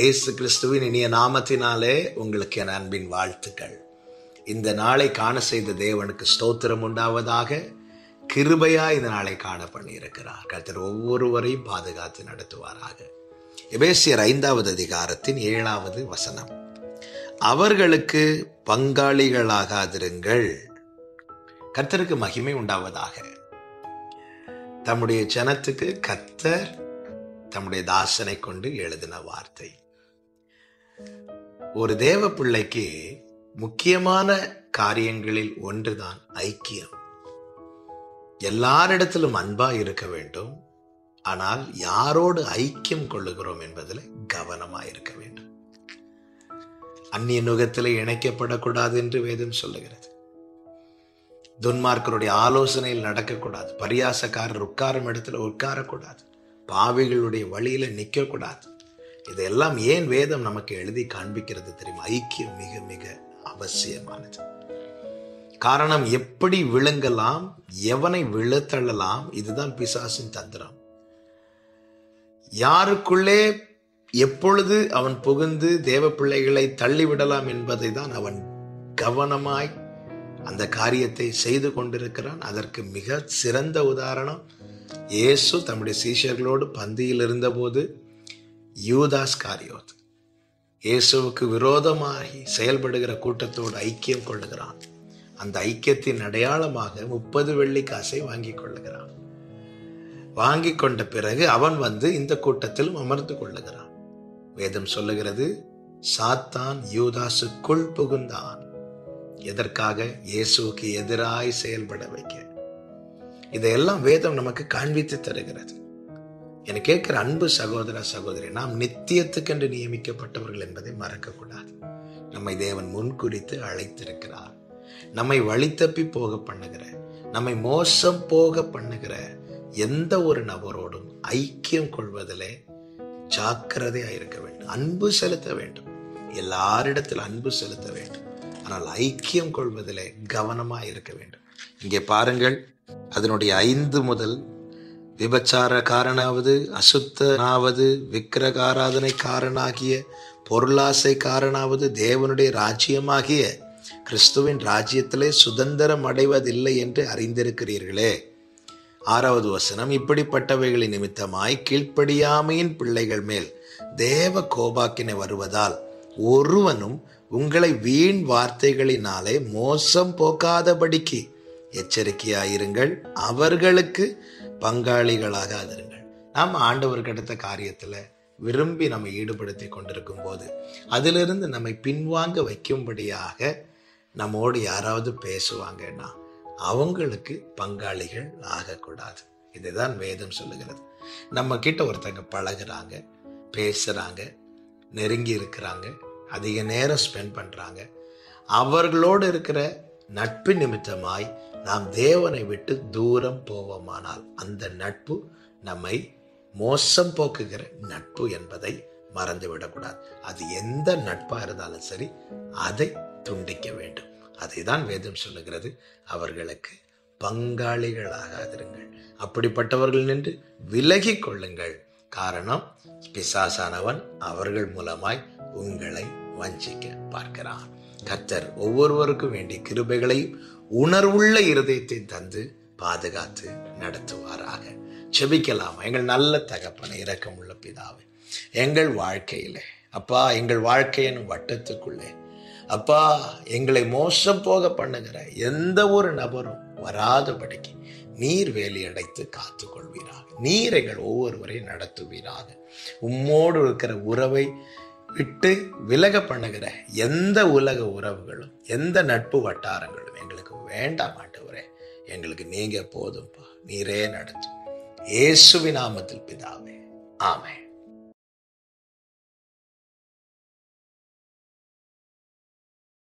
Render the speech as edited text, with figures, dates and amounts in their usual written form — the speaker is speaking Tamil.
இயேசு கிறிஸ்துவின் இனிய நாமத்தினாலே உங்களுக்கு என் அன்பின் வாழ்த்துக்கள். இந்த நாளை காண செய்த தேவனுக்கு ஸ்தோத்திரம் உண்டாவதாக. கிருபையா இந்த நாளை காண பண்ணி இருக்கிறார். கர்த்தர் ஒவ்வொருவரையும் பாதுகாத்து நடத்துவாராக. எபேசியர் 5வது அதிகாரத்தின் 7வது வசனம். அவர்களுக்கு பங்காளிகளாகாதிருங்கள். கர்த்தருக்கு மகிமை உண்டாவதாக. தம்முடைய ஜனத்துக்கு கர்த்தர் தம்முடைய தாசனை கொண்டு எழுதின வார்த்தை. ஒரு தேவ பிள்ளைக்கு முக்கியமான காரியங்களில் ஒன்றுதான் ஐக்கியம். எல்லாரிடத்திலும் அன்பா இருக்க வேண்டும். ஆனால் யாரோடு ஐக்கியம் கொள்ளுகிறோம் என்பதில் கவனமா இருக்க வேண்டும். அந்நிய நுகத்திலே இணைக்கப்படக்கூடாது என்று வேதம் சொல்லுகிறது. துன்மார்க்கருடைய ஆலோசனையில் நடக்கக்கூடாது. பரியாசக்காரர் உட்காரும் இடத்துல உட்காரக்கூடாது. பாவிகளுடைய வழியில நிற்கக்கூடாது. இதெல்லாம் ஏன் வேதம் நமக்கு எழுதி காண்பிக்கிறது தெரியுமா? ஐக்கியம் மிக மிக அவசியமானது. காரணம், எப்படி விழுங்கலாம், எவனை விழுத்தள்ளலாம், இதுதான் பிசாசின் தந்திரம். யாருக்குள்ளே எப்பொழுது அவன் புகுந்து தேவ பிள்ளைகளை தள்ளிவிடலாம் என்பதை தான் அவன் கவனமாய் அந்த காரியத்தை செய்து கொண்டிருக்கிறான். அதற்கு மிக சிறந்த உதாரணம், இயேசு தம்முடைய சீஷர்களோடு பந்தியில் இருந்தபோது யூதாஸ் காரியோத் இயேசுவுக்கு விரோதமாகி செயல்படுகிற கூட்டத்தோடு ஐக்கியம் கொள்ளுகிறான். அந்த ஐக்கியத்தின் அடையாளமாக 30 வெள்ளி காசை வாங்கி கொள்ளுகிறான். வாங்கி கொண்ட பிறகு அவன் வந்து இந்த கூட்டத்தில் அமர்ந்து கொள்ளுகிறான். வேதம் சொல்லுகிறது, சாத்தான் யூதாசுக்குள் புகுந்தான். எதற்காக? இயேசுவுக்கு எதிராய் செயல்பட வைக்க. இதையெல்லாம் வேதம் நமக்கு காண்பித்து தருகிறது. என கேட்கிற அன்பு சகோதர சகோதரி, நாம் நித்தியத்துக்கென்று நியமிக்கப்பட்டவர்கள் என்பதை மறக்கக்கூடாது. நம்மை தேவன் முன்குறித்து அழைத்திருக்கிறார். நம்மை வழி தப்பி போக பண்ணுகிற, நம்மை மோசம் போக பண்ணுகிற எந்த ஒரு நபரோடும் ஐக்கியம் கொள்வதிலே ஜாக்கிரதையா இருக்க வேண்டும். அன்பு செலுத்த வேண்டும். எல்லாரிடத்தில் அன்பு செலுத்த வேண்டும். ஆனால் ஐக்கியம் கொள்வதிலே கவனமா இருக்க வேண்டும். இங்கே பாருங்கள், அதனுடைய 5 முதல் விபச்சாரக்காரனாவது, அசுத்தனாவது, விக்கிரகாராதனைக்காரனாகிய, பொருளாசைக்காரனாவது தேவனுடைய ராஜ்யமாகிய கிறிஸ்துவின் ராஜ்யத்திலே சுதந்திரம் அடைவதில்லை என்று அறிந்திருக்கிறீர்களே. 6வது வசனம், இப்படிப்பட்டவைகளின் நிமித்தமாய் கீழ்ப்படியாமையின் பிள்ளைகள் மேல் தேவ கோபாக்கினை வருவதால் ஒருவனும் உங்களை வீண் வார்த்தைகளினாலே மோசம் போக்காதபடிக்கு எச்சரிக்கையாயிருங்கள். அவர்களுக்கு பங்காளிகளாகாதிருங்கள். நாம் ஆண்டவருக்கு அடுத்த காரியத்துல விரும்பி நம்ம ஈடுபடுத்தி கொண்டிருக்கும் போது அதிலிருந்து நம்மை பின்வாங்க வைக்கும்படியாக நம்மோடு யாராவது பேசுவாங்கன்னா அவங்களுக்கு பங்காளிகள் ஆகக்கூடாது. இதுதான் வேதம் சொல்லுகிறது. நம்ம கிட்ட ஒருத்தங்க பழகுறாங்க, பேசுறாங்க, நெருங்கி இருக்கிறாங்க, அதிக நேரம் ஸ்பெண்ட் பண்றாங்க. அவர்களோடு இருக்கிற நட்பு நிமித்தமாய் நாம் தேவனை விட்டு தூரம் போவோமானால் அந்த நட்பு நம்மை மோசம் போக்குகிற நட்பு என்பதை மறந்துவிடக்கூடாது. அது எந்த நட்பா இருந்தாலும் சரி, அதை துண்டிக்க வேண்டும். அதை தான் வேதம் சொல்லுகிறது, அவர்களுக்கு பங்காளிகளாகாதிருங்கள். அப்படிப்பட்டவர்கள் நின்று விலகி கொள்ளுங்கள். காரணம், பிசாசானவன் அவர்கள் மூலமாய் உங்களை வஞ்சிக்க பார்க்கிறான். கர்த்தர் ஒவ்வொருவருக்கும் வேண்டிய கிருபைகளையும் உணர்வுள்ள இருதயத்தை தந்து பாதுகாத்து நடத்துவாராக. செபிக்கலாம். எங்கள் நல்ல தகப்பனை, இரக்கமுள்ள பிதாவே, எங்கள் வாழ்க்கையிலே அப்பா, எங்கள் வாழ்க்கையின் வட்டத்துக்குள்ளே அப்பா, எங்களை மோசம் போக பண்ணுகிற எந்த ஒரு நபரும் வராதபடிக்கு நீர் வேலி அடைத்து காத்து கொள்வீராக. நீர் எங்கள் ஒவ்வொருவரையும் நடத்துவீராக. உம்மோடு இருக்கிற உறவை விட்டு விலக பண்ணுகிற எந்த உலக உறவுகளும் எந்த நட்பு வட்டாரங்களும் எங்களுக்கு வேண்டாம் ஆண்டவரே. எங்களுக்கு நீங்க போதும்பா. நீரே நடத்தும். இயேசுவின் நாமத்தில் பிதாவே, ஆமென்.